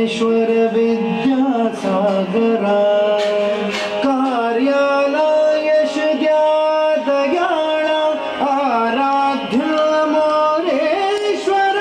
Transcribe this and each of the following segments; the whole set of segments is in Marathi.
ज्ञानेश्वर विद्यासागरा कार्याला यश द्या दयाळा आराध्य मोरेश्वर.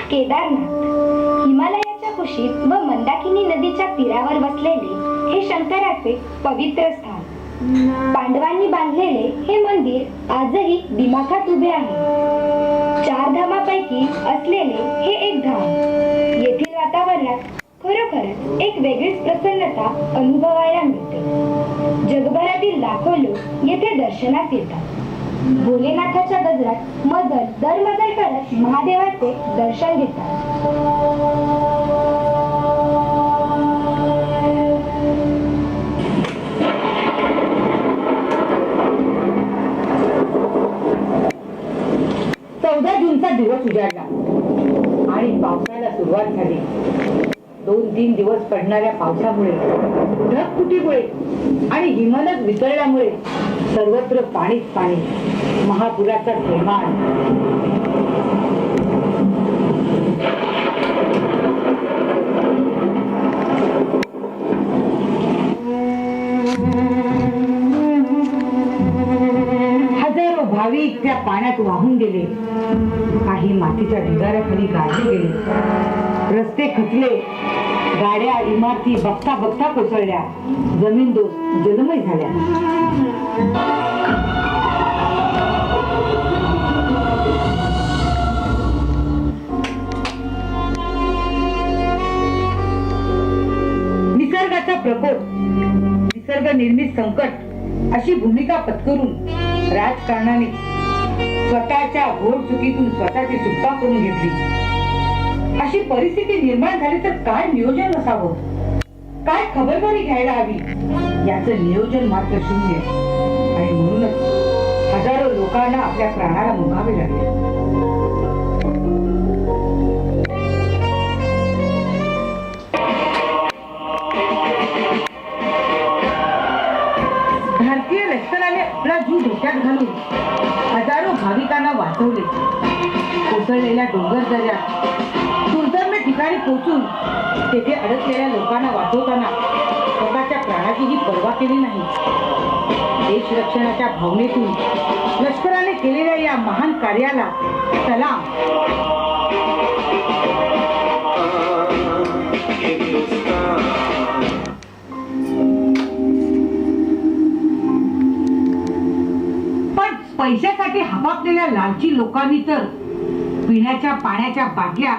केदारनाथ हिमालयाच्या कुशीत व मंदाकिनी नदीच्या तीरावर बसलेले हे शंकराचे पवित्र स्थान. पांडवांनी बांधलेले हे मंदिर आजही दिमाखात उभे आहे. 4 धामापैकी असलेले हे एक धाम. येथील वातावरणात खरोखरच एक वेगळीच प्रसन्नता अनुभवायला मिळते. जगभरातील लाखो लोक येथे दर्शनास येतात. भोलेनाथाच्या गजरात दरमजल करत महादेवाचे दर्शन घेतात. जूनचा दिवस उजाडला आणि पावसाला सुरुवात झाली. 2-3 दिवस पडणाऱ्या पावसामुळे, ढगफुटीमुळे आणि हिमनग वितळल्यामुळे सर्वत्र पाणीच पाणी. महापुराचा थैमान. हजारो भाविक त्या पाण्यात वाहून गेले. काही मातीच्या ढिगाऱ्याखाली गाडले गेले. रस्ते खचले. गाड्या इमारती बघता बघता कोसळल्या. जमीनदोस्त जलमय झाल्या. निसर्गाचा प्रकोप, निसर्ग निर्मित संकट अशी भूमिका पत्करून राजकारणाने स्वतःच्या घोर चुकीतून स्वतःची सुटका करून घेतली. अशी परिस्थिती निर्माण झाली तर काय नियोजन असावं, काय खबरदारी घ्यायला हवी याचं नियोजन मात्र शून्य. आणि म्हणूनच हजारो लोकांना आपल्या प्राणाला मुकावे लागले. भारतीय लष्कराने आपला जीव धोक्यात घालून हजारो भाविकांना वाचवले. कोसळलेल्या डोंगर दऱ्या दुर्गम ठिकाणी पोहोचून तेथे अडकलेल्या लोकांना वाचवताना स्वतःच्या प्राणाचीही पर्वा केली नाही. देश रक्षणाच्या भावनेतून लष्कराने केलेल्या या महान कार्याला सलाम. पण पैशासाठी हपापलेल्या लालची लोकांनी तर पिण्याच्या पाण्याच्या बाटल्या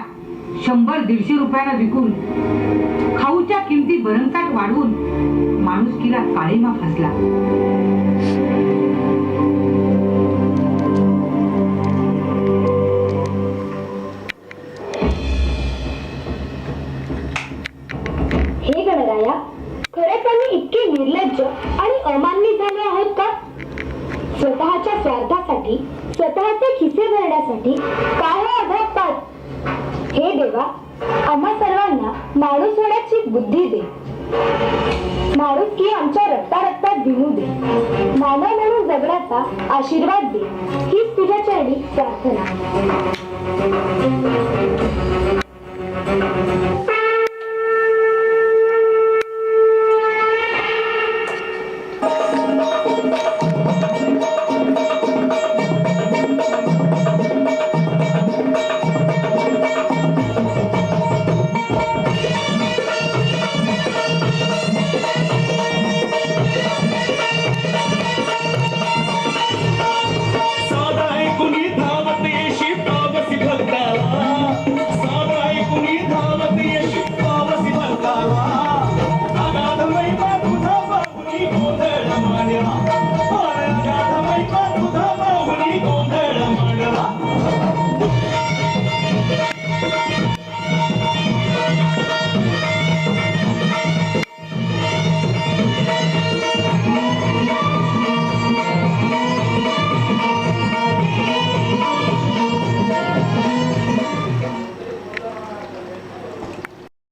100-150 रुपयाला विकून, खाऊच्या किमती भरमसाठ वाढवून माणुसकीला काळीमा फासला. हे गणराया, खरंच आम्ही इतके निर्लज्ज आणि अमानवी झालो आहोत का? स्वतःच्या स्वार्थासाठी, स्वतःचे खिसे भरण्यासाठी काय अघातपात. हे देवा, आम्हा सर्वांना माणूस होण्याची बुद्धी दे. माणुसकी आमच्या रक्तारक्तात भिनू दे. मानव म्हणून जगण्याचा आशीर्वाद दे. हीच तुझ्या चरणी प्रार्थना.